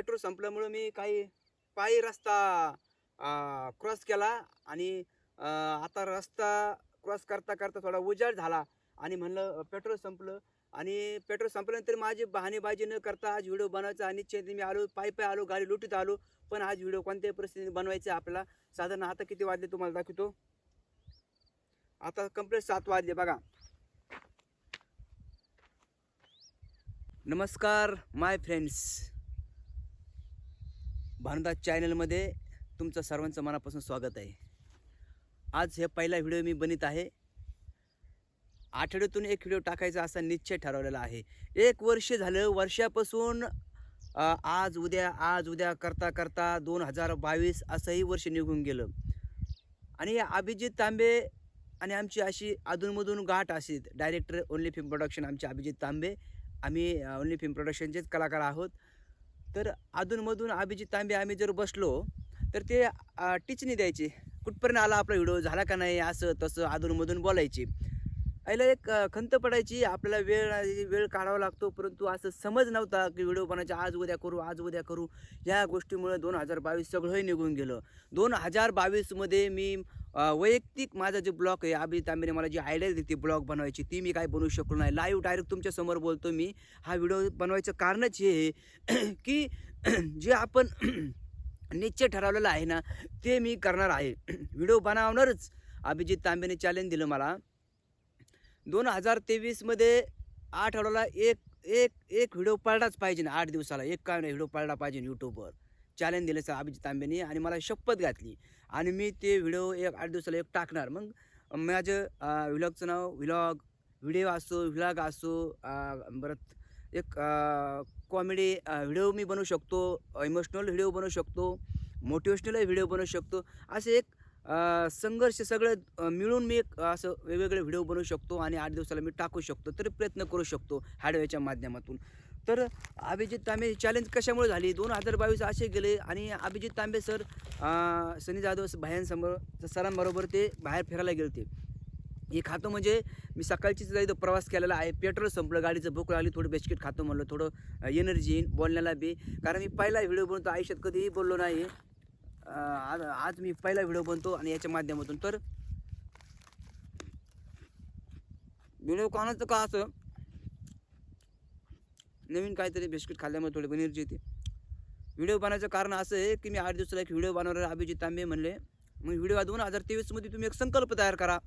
Petrol संपल्यामुळं मी काही पायी रस्ता क्रॉस केला आणि आता रस्ता क्रॉस करता करता थोडा उजाड झाला आणि म्हणलं पेट्रोल संपलं आणि पेट्रोल संपल्यानंतर माझी बहाणेबाजी न करता आज व्हिडिओ बनवायचा आणि निश्चित मी आलो पायी पायी आलो गाडी लुटीत आलो पण आज व्हिडिओ कोणत्याही परिस्थितीत बनवायचे आपल्याला. साधारण आता किती वाजले तुम्हाला दाखवतो. आता कंप्लीट 7 वाजले बघा. नमस्कार माय फ्रेंड्स, भानुदास चॅनलमध्ये तुमचं सर्वांचं मनापासून स्वागत आहे. आज हे पहिला व्हिडिओ मी बनवित आहे. आठवड्यातून एक व्हिडिओ टाकायचा असा निश्चय ठरवलेला आहे. 1 वर्ष झालं, वर्षापासून आज उद्या करता करता 2022 असंही वर्ष निघून गेलं आणि अभिजित तांबे आणि आमची अशी अधूनमधून गाठ अशी डायरेक्टर ओनली फिल्म प्रोडक्शन आमचे अभिजित तांबे, आम्ही ओनली फिल्म प्रोडक्शनचेच कलाकार आहोत. तर अधूनमधून अभिजित तांबे आम्ही जर बसलो तर ते टिचणी द्यायचे, कुठपर्यंत आला आपला व्हिडिओ, झाला का नाही, असं तसं अधूनमधून बोलायचे. याला एक खंत पडायची, आपल्याला वेळ काढावा लागतो, परंतु असं समज नव्हता की व्हिडिओ बनायचा आज उद्या करू. या गोष्टीमुळे 2022 सगळंही निघून गेलं. 2022मध्ये मी वैयक्तिक माझा जे ब्लॉग आहे, अभिजित तांबेने मला जी आयडिया दिली ब्लॉग बनवायची ती मी काय बनवू शकलो नाही. लाईव्ह डायरेक्ट तुमच्यासमोर बोलतो मी. हा व्हिडिओ बनवायचं कारणच हे आहे की जे आपण निश्चय ठरवलेलं आहे ना ते मी करणार आहे. व्हिडिओ बनवणारच. अभिजित तांबेने चॅलेंज दिलं मला 2023मध्ये आठवड्याला एक व्हिडिओ पडलाच पाहिजे ना, 8 दिवसाला एक काय व्हिडिओ पडला पाहिजे यूट्यूबवर. चॅलेंज दिलं सर अभिजित तांबेने आणि मला शपथ घातली आणि मी ते व्हिडिओ 8 दिवसाला एक टाकणार. मग माझं व्लॉगचं नाव व्हिडिओ असो, व्लॉग असो, परत एक कॉमेडी व्हिडिओ मी बनवू शकतो, इमोशनल व्हिडिओ बनवू शकतो, मोटिवेशनल व्हिडिओ बनवू शकतो. असे एक संघर्ष सगळं मिळून मी एक असं वेगवेगळे व्हिडिओ बनवू शकतो आणि 8 दिवसाला मी टाकू शकतो, तरी प्रयत्न करू शकतो हार्डवेअरच्या माध्यमातून. तर अभिजित तांबे चॅलेंज कशामुळे झाली, 2022 असे गेले आणि अभिजित तांबे सर सनी जाधव भायांसमोर सरांबरोबर ते बाहेर फिरायला गेले होते. हे खातो म्हणजे मी सकाळचीच इथं प्रवास केलेला आहे. पेट्रोल संपलं, गाडीचं भूक लागली, थोडं बिस्किट खातो म्हणलं, थोडं एनर्जी येईन बोलण्याला बी. कारण मी पहिला व्हिडिओ बनवतो, आयुष्यात कधीही बोललो नाही. आज मी पहिला व्हिडिओ बनतो आणि याच्या माध्यमातून. तर व्हिडिओ कोणाचं का असं नवीन काहीतरी बिस्किट खाल्ल्यामुळे थोडी एनर्जी येते. व्हिडिओ बनवायचं कारण असं आहे की मी 8 दिवसाला एक व्हिडिओ बनवणार. अभिजित तांबे म्हणले मग व्हिडिओ 2023मध्ये तुम्ही एक संकल्प तयार करा.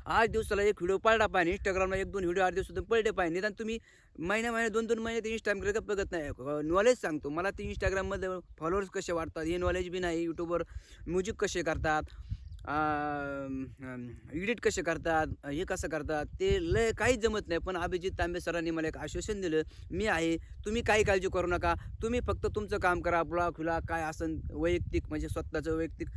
8 दिवसाला एक व्हिडिओ पडला पाहिजे. इंस्टाग्रामला 1-2 व्हिडिओ 8 दिवसातून पडले पाहिजे. निदान तुम्ही महिन्या 2-2 महिने ते इंस्टाग्राम बघत नाही. नॉलेज सांगतो मला ते इंस्टाग्राममध्ये फॉलोअर्स कसे वाढतात हे नॉलेज बी नाही. यूट्यूबवर म्युझिक कसे करतात, एडिट कसे करतात, हे कसं करतात ते लय काहीच जमत नाही. पण अभिजित तांबे सरांनी मला एक आश्वासन दिलं, मी आहे, तुम्ही काही काळजी करू नका, तुम्ही फक्त तुमचं काम करा. ब्लॉग काय असन वैयक्तिक म्हणजे स्वतःचं वैयक्तिक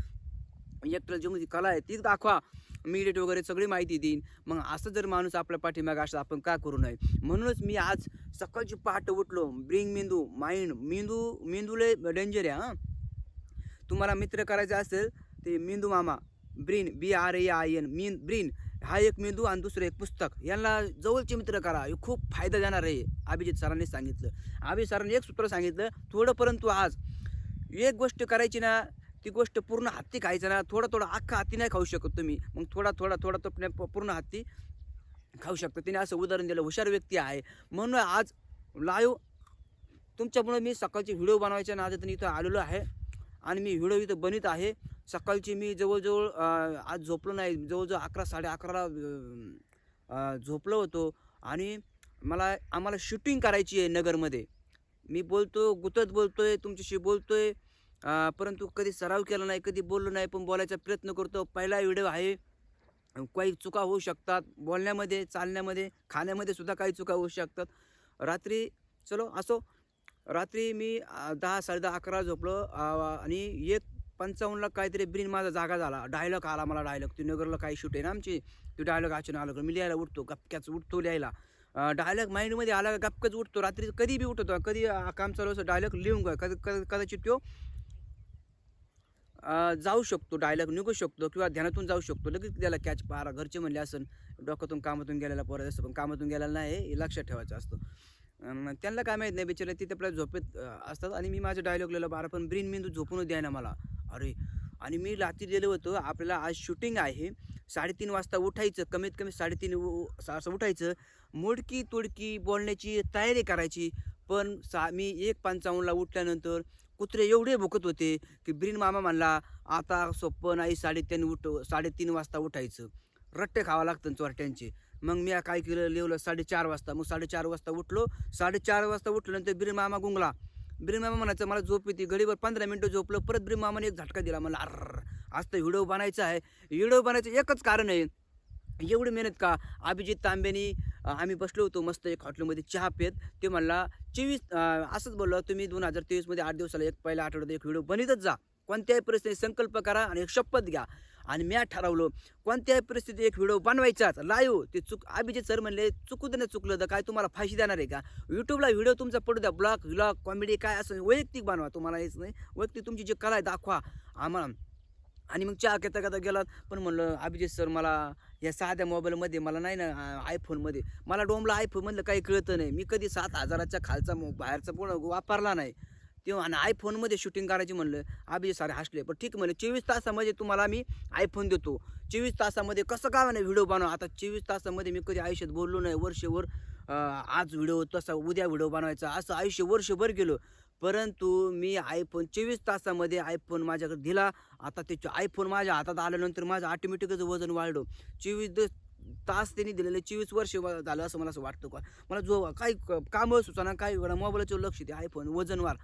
एकट्याला जी कला आहे ती दाखवा, मी एडिट वगैरे सगळी माहिती देईन. मग असं जर माणूस आपल्या पाठीमागे असं आपण का करू नये. म्हणूनच मी आज सकाळची पहाटे उठलो. ब्रिंग मेंदू माइंड, मेंदूले डेंजर आहे. तुम्हाला मित्र करायचा असेल ते मेंदू मामा, ब्रिन BRAIN ब्रिन हा एक मेंदू आणि दुसरं एक पुस्तक, यांना जवळचे मित्र करा, हे खूप फायदा देणार आहे. अभिजित सरांनी सांगितलं. अभिजित सरांनी एक सूत्र सांगितलं थोडं, परंतु आज एक गोष्ट करायची ना ती गोष्ट पूर्ण हत्ती खायचं ना, थोडं अख्खा हत्ती नाही खाऊ शकत तुम्ही, मग थोडा तो पूर्ण हत्ती खाऊ शकतो. तिने असं उदाहरण दिलं. हुशार व्यक्ती आहे. म्हणून आज लाईव्ह तुमच्यामुळे मी सकाळची व्हिडिओ बनवायच्या नादातून इथं आलेलो आहे आणि मी व्हिडिओ इथं बनवित आहे. सकाळची मी जवळजवळ आज झोपलो नाही, जवळजवळ 11-11:30 झोपलो होतो आणि आम्हाला शूटिंग करायची आहे नगरमध्ये. मी गुतत बोलतोय, तुमच्याशी बोलतोय, परंतु कधी सराव केला नाही, कधी बोललो नाही, पण बोलायचा प्रयत्न करतो. पहिला व्हिडिओ आहे, काही चुका होऊ शकतात बोलण्यामध्ये, चालण्यामध्ये, खाण्यामध्ये सुद्धा काही चुका होऊ शकतात. रात्री मी 10-10:30 झोपलो आणि 1:55ला काहीतरी ब्रेन माझा जागा झाला. डायलॉग आला मला, ती नगरला काही शूट आहे ना आमची, ती डायलॉग अचानक आलं. मी लिहायला उठतो, गपक्याच उठतो लिहायला. डायलॉग माइंडमध्ये आला का गपकच उठतो. रात्री कधी बी उठतो, कधी काम चालू असं डायलॉग लिहून कदाचित तो जाऊ शकतो, डायलॉग निघू शकतो किंवा ध्यानातून जाऊ शकतो. लगेच त्याला कॅच पारा. घरचे म्हणले असं डोक्यातून कामातून गेलेला पोरं असतं, पण कामातून गेलेला नाही हे लक्षात ठेवायचं असतं. त्यांना काय माहीत नाही बिचारे तिथे आपल्या झोपेत असतात आणि मी माझं डायलॉग लिहिला बारा पण ब्रेन मेंदू झोपून द्यायना मला. अरे आणि मी रात्री गेलो होतो आपल्याला आज शूटिंग आहे 3:30 वाजता उठायचं कमीत कमी 3:30 असं उठायचं मोडकी तोडकी बोलण्याची तयारी करायची. पण मी 1:55ला उठल्यानंतर कुत्रे एवढे भुकत होते की ब्रीन मामा म्हणला आता सोपं नाही 3:30 वाजता उठायचं रट्टे खावं लागतं चोरट्यांचे. मग मी काय केलं लिहिलं 4:30 वाजता. मग 4:30 वाजता उठलो. 4:30 वाजता उठल्यानंतर ब्रीन मामा गुंगला. ब्रीन मामा म्हणायचं मला झोप येते घडीवर 15 मिनटं झोपलं परत ब्रीन मामाने एक झटका दिला मला अर आज तर व्हिडिओ बनायचा आहे. व्हिडिओ बनायचं एकच कारण आहे एवढी मेहनत का अभिजित तांबेनी आम्ही बसलो होतो मस्त एक हॉटेलमध्ये चहा पेत ते म्हणला 24 असंच बोललो तुम्ही 2023मध्ये 8 दिवसाला एक पहिल्या आठवड्यात एक व्हिडिओ बनतच जा कोणत्याही परिस्थितीत संकल्प करा आणि एक शपथ घ्या. आणि मी ठरवलं कोणत्याही परिस्थितीत एक व्हिडिओ बनवायचाच लाईव्ह. ते अभिजित सर म्हणले चुकू दे ना चुकलं तर काय तुम्हाला फाशी देणार आहे का. यूट्यूबला व्हिडिओ तुमचा पडू द्या ब्लॉग कॉमेडी काय असं वैयक्तिक बनवा तुम्हाला हेच नाही वैयक्तिक तुमची जी कला आहे दाखवा आम्हाला. आणि मग चहा घेता घेता गेलात पण म्हणलं अभिजित सर मला या साध्या मोबाईलमध्ये मला नाही ना आयफोनमध्ये मला डोमला आयफोनमधलं काही कळतं नाही. मी कधी 7,000च्या खालचा बाहेरचा पूर्ण वापरला नाही तेव्हा आणि आयफोनमध्ये शूटिंग करायची म्हणलं अभिजित सारे हसले. पण ठीक म्हणलं 24 तासामध्ये तुम्हाला मी आयफोन देतो 24 तासामध्ये कसं काय नाही व्हिडिओ बनवा. आता 24 तासामध्ये मी कधी आयुष्यात बोललो नाही वर्षभर आज व्हिडिओ तसा उद्या व्हिडिओ बनवायचा असं आयुष्य वर्षभर गेलो. परंतु मी आयफोन 24 तासामध्ये आयफोन माझ्याकडे दिला. आता ते आयफोन माझ्या हातात आल्यानंतर माझं ऑटोमॅटिकच वजन वाढलं. 24 तास त्यांनी दिलेले 24 वर्ष झालं असं मला असं वाटतं का. मला जो काही कामं सुचना काही मोबाईलचं लक्ष ते आयफोन वजनवार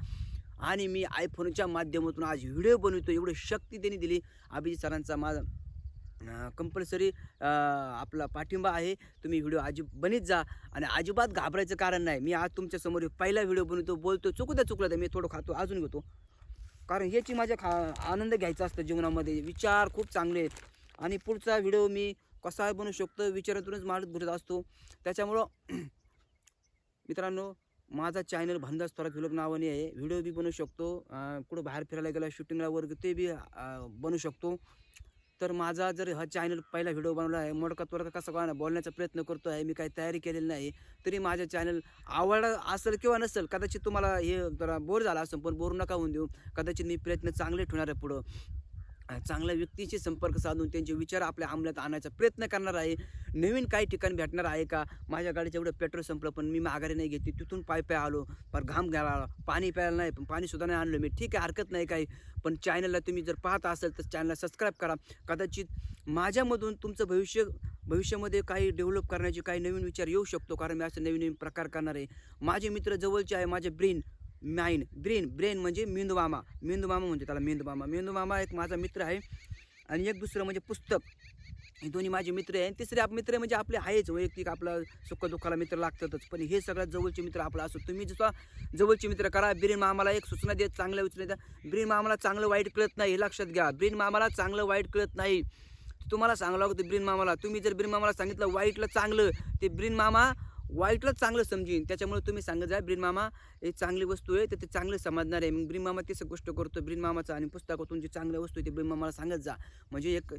आणि मी आयफोनच्या माध्यमातून आज व्हिडिओ बनवतो. एवढी शक्ती त्यांनी दिली अभिजित सरांचा माझा कंपल्सरी आपला पाठिंबा आहे. तुम्ही व्हिडिओ बनीत जा आणि अजिबात घाबरायचं कारण नाही. मी आज तुमच्यासमोर पहिला व्हिडिओ बनवतो बोलतो चुकलं तर मी थोडं खातो अजून घेतो कारण ह्याची माझ्या आनंद घ्यायचा असतं जीवनामध्ये. विचार खूप चांगले आहेत आणि पुढचा व्हिडिओ मी कसा बनवू शकतो विचारातूनच मारत घडत असतो. त्याच्यामुळं मित्रांनो माझा चॅनल भानदास थोरात व्हिलॉग नावाने आहे. व्हिडिओ बी बनवू शकतो कुठं बाहेर फिरायला गेला शूटिंगला वर्ग ते बी बनवू शकतो. तर माझा जर हा चॅनल पहिला व्हिडिओ बनवला आहे मोडका तोडका कसं काय बोलण्याचा प्रयत्न करतो आहे मी काही तयारी केलेली नाही तरी माझ्या चॅनल आवडला असेल किंवा नसेल कदाचित तुम्हाला हे जरा बोर झाला असेल पण बोर नका होऊन देऊ. कदाचित मी प्रयत्न चांगले ठेवणार आहे पुढं चांगल्या व्यक्तीशी संपर्क साधून त्यांचे विचार आपल्या अंमलात आणायचा प्रयत्न करणार आहे. नवीन काही ठिकाण भेटणार आहे का माझ्या गाडीचं एवढं पेट्रोल संपलं पण मी माघारी नाही घेतली तिथून पाय आलो पर घाम घ्यायला पाणी प्यायला नाही पण पाणीसुद्धा नाही आणलं मी ठीक आहे हरकत नाही काही. पण चॅनलला तुम्ही जर पाहत असाल तर चॅनलला सबस्क्राईब करा. कदाचित माझ्यामधून तुमचं भविष्यामध्ये काही डेव्हलप करण्याचे काही नवीन विचार येऊ शकतो कारण मी असं नवीन प्रकार करणार आहे. माझे मित्र जवळचे आहे माझे ब्रेन म्हणजे मेंदू मामा म्हणजे त्याला मेंदू मामा एक माझा मित्र आहे आणि एक दुसरं म्हणजे पुस्तक. हे दोन्ही माझे मित्र आहे. तिसरे मित्र म्हणजे आपले आहेच वैयक्तिक आपला सुखदुःखाला मित्र लागतातच पण हे सगळ्यात जवळचे मित्र आपला असो. तुम्ही जसं जवळचे मित्र करा. ब्रेन मामाला एक सूचना देत चांगल्या विचार द्या. ब्रेन मामाला चांगलं वाईट कळत नाही हे लक्षात घ्या. ब्रेन मामाला चांगलं वाईट कळत नाही. तुम्हाला सांगावं लागतं ब्रेन मामाला. तुम्ही जर ब्रेन मामाला सांगितलं वाईटला चांगलं ते ब्रेन मामा वाईटलाच चांगलं समजीन. त्याच्यामुळे तुम्ही सांगत जा ब्रीन मामा एक चांगली वस्तू आहे तर ते चांगलं समजणार आहे. मग ब्रीन मामा तीच गोष्ट करतो ब्रीन मामाचा आणि पुस्तकातून जी चांगल्या वस्तू आहे ते ब्रीन मामाला सांगत जा. म्हणजे एक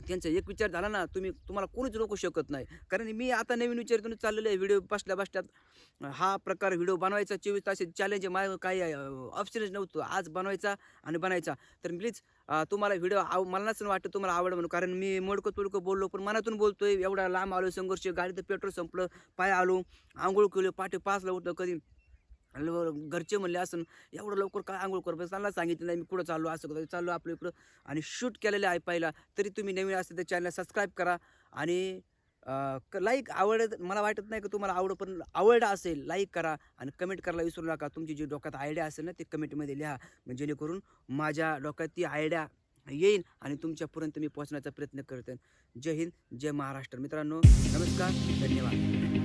त्यांचा एक विचार झाला ना तुम्हाला कोणीच रोखू शकत नाही. कारण मी आता नवीन विचारातून चाललेलं आहे व्हिडिओ बसल्यात हा प्रकार व्हिडिओ बनवायचा 24 तास चॅलेंज माझं काही ऑप्शनच नव्हतं आज बनायचा. तर प्लीज तुम्हाला व्हिडिओ मला नसेल वाटतं तुम्हाला आवड म्हणून कारण मी मोडकं बोललो पण मनातून बोलतोय. एवढा लांब आलो संघर्ष गाडीचं पेट्रोल संपलं पाय आलो आंघोळ केलं पाठी 5ला उठलं कधी घरचे म्हणले असं एवढं लवकर काय आंघोळ कर त्यांना सांगितलं नाही मी कुठं चाललो असं चाललो आपलं इकडं आणि शूट केलेलं आहे पहिला. तरी तुम्ही नवीन असेल तर चॅनलला सबस्क्राईब करा आणि लाईक मला वाटत नाही की तुम्हाला पण आवडला असेल लाईक करा आणि कमेंट करायला विसरू नका. तुमची जी डोक्यात आयडिया असेल ना ते कमेंटमध्ये लिहा म्हणजे जेणेकरून माझ्या डोक्यात ती आयडिया येईल आणि तुमच्यापर्यंत मी पोहोचण्याचा प्रयत्न करते. जय हिंद जय महाराष्ट्र. मित्रांनो नमस्कार धन्यवाद.